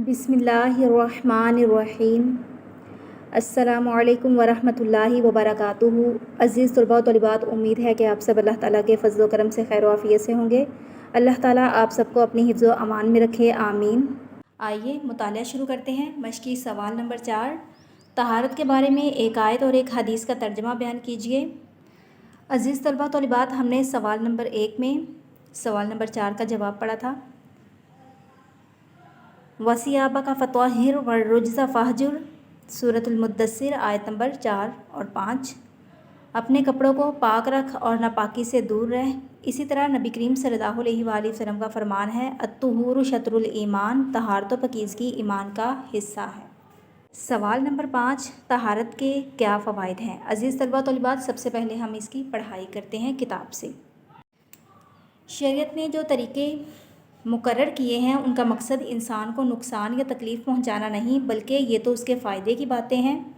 बिस्मिल्लाहिर्रहमानिर्रहीम। अस्सलामुअलैकुम वरहमतुल्लाहि वबरकातुहू। अज़ीज़ तलबा व तलिबात, उम्मीद है कि आप सब अल्लाह ताला के फ़ज़्ल व करम से खैर व आफ़ियत से होंगे। अल्लाह ताला आप सबको अपनी हिफ्ज़ व अमान में रखे, आमीन। आइए मुताला शुरू करते हैं। मश्की सवाल नंबर 4, तहारत के बारे में एक आयत और एक हदीस का तर्जमा बयान कीजिए। अज़ीज़ तलबा व तलिबात, हमने सवाल नंबर 1 में सवाल नंबर 4 का जवाब पढ़ा था। वसियाबा का फ़तवाहिर वरुज्ज़ फ़हजुर, सूरतुल मुद्दस्सिर आयत नंबर 4 और 5। अपने कपड़ों को पाक रख और नापाकी से दूर रह। इसी तरह नबी करीम सल्लल्लाहु अलैहि वसल्लम का फरमान है, अत्तुहूरु शत्रुल ईमान, तहारत व पाकीज़गी ईमान का हिस्सा है। सवाल नंबर 5, तहारत के क्या फ़वाइद हैं। अज़ीज़ तलबा तलिबात, सबसे पहले हम इसकी पढ़ाई करते हैं किताब से। शरीयत ने जो तरीक़े मुकर्रर किए हैं उनका मकसद इंसान को नुकसान या तकलीफ़ पहुंचाना नहीं, बल्कि ये तो उसके फ़ायदे की बातें हैं।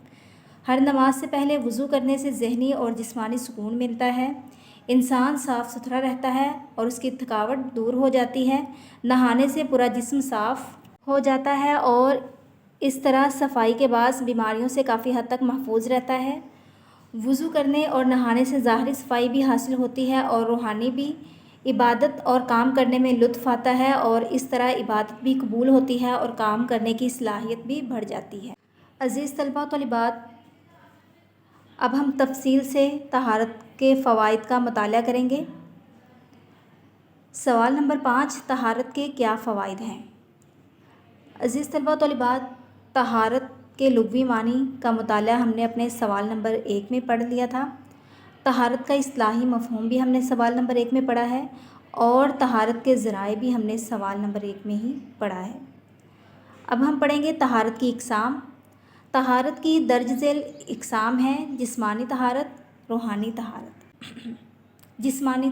हर नमाज से पहले वज़ू करने से ज़हनी और जिस्मानी सुकून मिलता है, इंसान साफ़ सुथरा रहता है और उसकी थकावट दूर हो जाती है। नहाने से पूरा जिस्म साफ़ हो जाता है और इस तरह सफाई के बाद बीमारियों से काफ़ी हद तक महफूज रहता है। वज़ू करने और नहाने से ज़ाहरी सफाई भी हासिल होती है और रूहानी भी। इबादत और काम करने में लुत्फ़ आता है और इस तरह इबादत भी कबूल होती है और काम करने की सलाहियत भी बढ़ जाती है। अज़ीज़ तलबा तलिबात, अब हम तफसील से तहारत के फ़वाइद का मुताला करेंगे। सवाल नंबर 5, तहारत के क्या फ़वाइद हैं। अज़ीज़ तलबा तलिबात, तहारत के लुग़वी मानी का मुताला हमने अपने सवाल नंबर 1 में पढ़ लिया था। तहारत का इस्लाही मफ़हूम भी हमने सवाल नंबर 1 में पढ़ा है और तहारत के ज़राए भी हमने सवाल नंबर 1 में ही पढ़ा है। अब हम पढ़ेंगे तहारत की इक़साम। तहारत की दर्ज ज़ेल इक़साम हैं: जिस्मानी तहारत, रूहानी तहारत। जिस्मानी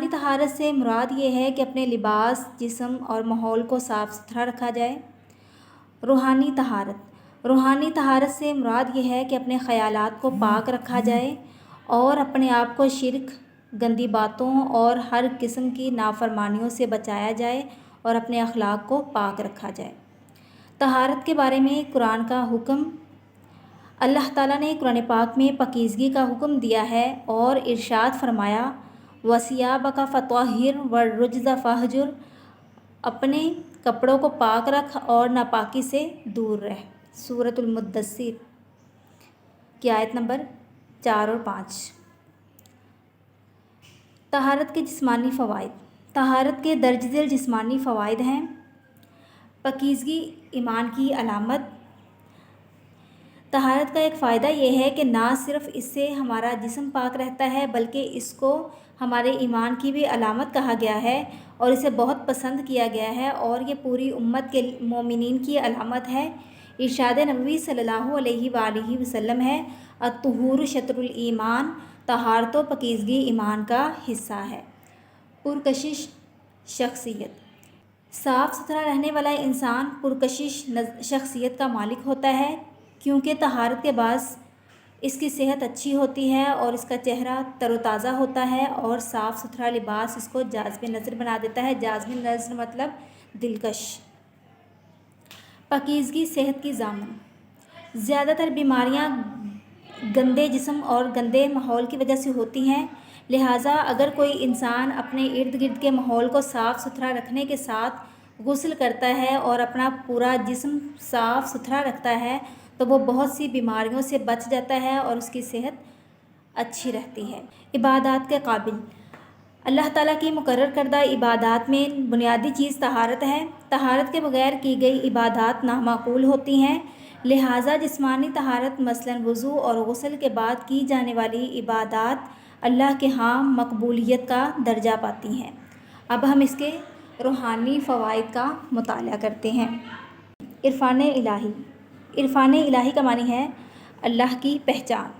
तहारत से मुराद ये है कि अपने लिबास, जिस्म और माहौल को साफ़ सुथरा रखा जाए। रूहानी तहारत से मुराद ये है कि अपने ख़यालात को पाक रखा जाए और अपने आप को शिर्क, गंदी बातों और हर किस्म की नाफरमानियों से बचाया जाए और अपने अखलाक को पाक रखा जाए। तहारत के बारे में कुरान का हुक्म, अल्लाह ताला ने कुरान पाक में पाकीज़गी का हुक्म दिया है और इरशाद फरमाया, वसियाबा का फ़तवाहिर वरुज्ज़ फ़हजुर, अपने कपड़ों को पाक रख और नापाकी से दूर रह। सूरतुल मुद्दस्सिर की आयत नंबर 4 और 5। तहारत के जिस्मानी फ़वाइद। तहारत के दर्ज ज़ेल जिस्मानी फ़वाइद हैं: पाकीज़गी ईमान की अलामत। तहारत का एक फ़ायदा यह है कि ना सिर्फ़ इससे हमारा जिस्म पाक रहता है, बल्कि इसको हमारे ईमान की भी अलामत कहा गया है और इसे बहुत पसंद किया गया है और ये पूरी उम्मत के मोमिनीन की अलामत है। इरशाद नबवी सल्लल्लाहु अलैहि वसल्लम है, अत्तुहूरु शत्रुल ईमान, तहारत व पाकीज़गी ईमान का हिस्सा है। पुरकशिश शख्सियत। साफ़ सुथरा रहने वाला इंसान पुरकशिश शख्सियत का मालिक होता है, क्योंकि तहारत के बाद इसकी सेहत अच्छी होती है और इसका चेहरा तरोताज़ा होता है और साफ़ सुथरा लिबास इसको जाज़िब नज़र बना देता है। जाज़िब नज़र मतलब दिलकश। पाकीज़गी सेहत की ज़ामन। ज़्यादातर बीमारियां गंदे जिस्म और गंदे माहौल की वजह से होती हैं, लिहाजा अगर कोई इंसान अपने इर्द गिर्द के माहौल को साफ़ सुथरा रखने के साथ गुस्ल करता है और अपना पूरा जिस्म साफ़ सुथरा रखता है तो वो बहुत सी बीमारियों से बच जाता है और उसकी सेहत अच्छी रहती है। इबादत के काबिल। अल्लाह ताला की मुकर्रर करदा इबादत में बुनियादी चीज़ तहारत है। तहारत के बगैर की गई इबादत नामाकूल होती हैं, लिहाजा जिस्मानी तहारत मसलन वज़ू और गुस्ल के बाद की जाने वाली इबादत अल्लाह के यहाँ मकबूलियत का दर्जा पाती हैं। अब हम इसके रूहानी फ़वाइद का मुताला करते हैं। इरफ़ान इलाही। इरफ़ान इलाही का मानी है अल्लाह की पहचान।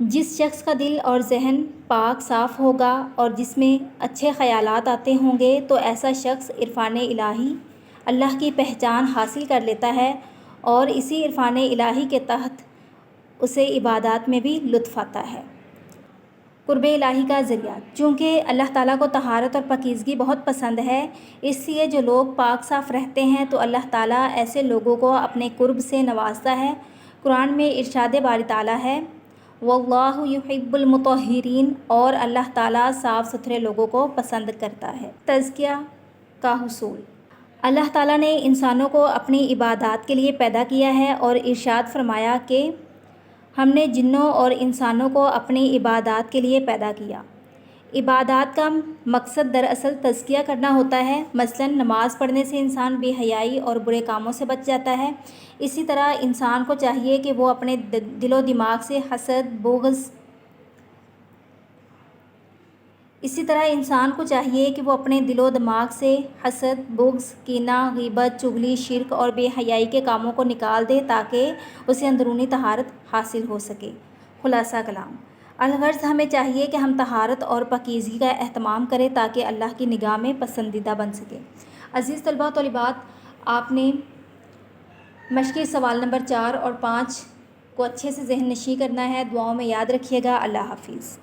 जिस शख्स का दिल और जहन पाक साफ़ होगा और जिसमें अच्छे ख़यालात आते होंगे तो ऐसा शख्स इरफ़ान इलाही, अल्लाह की पहचान हासिल कर लेता है और इसी इरफ़ान इलाही के तहत उसे इबादत में भी लुत्फ़ आता है। قرب الہی کا ذریعہ۔ چونکہ اللہ تعالیٰ کو طہارت اور پاکیزگی بہت پسند ہے، اس لیے جو لوگ پاک صاف رہتے ہیں تو اللہ تعالیٰ ایسے لوگوں کو اپنے قرب سے نوازتا ہے۔ قرآن میں ارشاد باری تعالیٰ ہے واللہ یحب المطہرین، اور اللہ تعالیٰ صاف ستھرے لوگوں کو پسند کرتا ہے۔ تزکیہ کا حصول۔ اللہ تعالیٰ نے انسانوں کو اپنی عبادات کے لیے پیدا کیا ہے اور ارشاد فرمایا کہ ہم نے جنوں اور انسانوں کو اپنی عبادات کے لیے پیدا کیا۔ عبادات کا مقصد دراصل تزکیہ کرنا ہوتا ہے۔ مثلاً نماز پڑھنے سے انسان بے حیائی اور برے کاموں سے بچ جاتا ہے۔ اسی طرح انسان کو چاہیے کہ وہ اپنے دل و دماغ سے حسد، بغض، کینہ، غیبت، چغلی، شرک اور بے حیائی کے کاموں کو نکال دے تاکہ اسے اندرونی طہارت حاصل ہو سکے۔ خلاصہ کلام: الغرض ہمیں چاہیے کہ ہم طہارت اور پاکیزگی کا اہتمام کریں تاکہ اللہ کی نگاہ میں پسندیدہ بن سکے۔ عزیز طلباء و طالبات، آپ نے مشقی سوال نمبر 4 اور 5 کو اچھے سے ذہن نشین کرنا ہے۔ دعاؤں میں یاد رکھیے گا۔ اللہ حافظ۔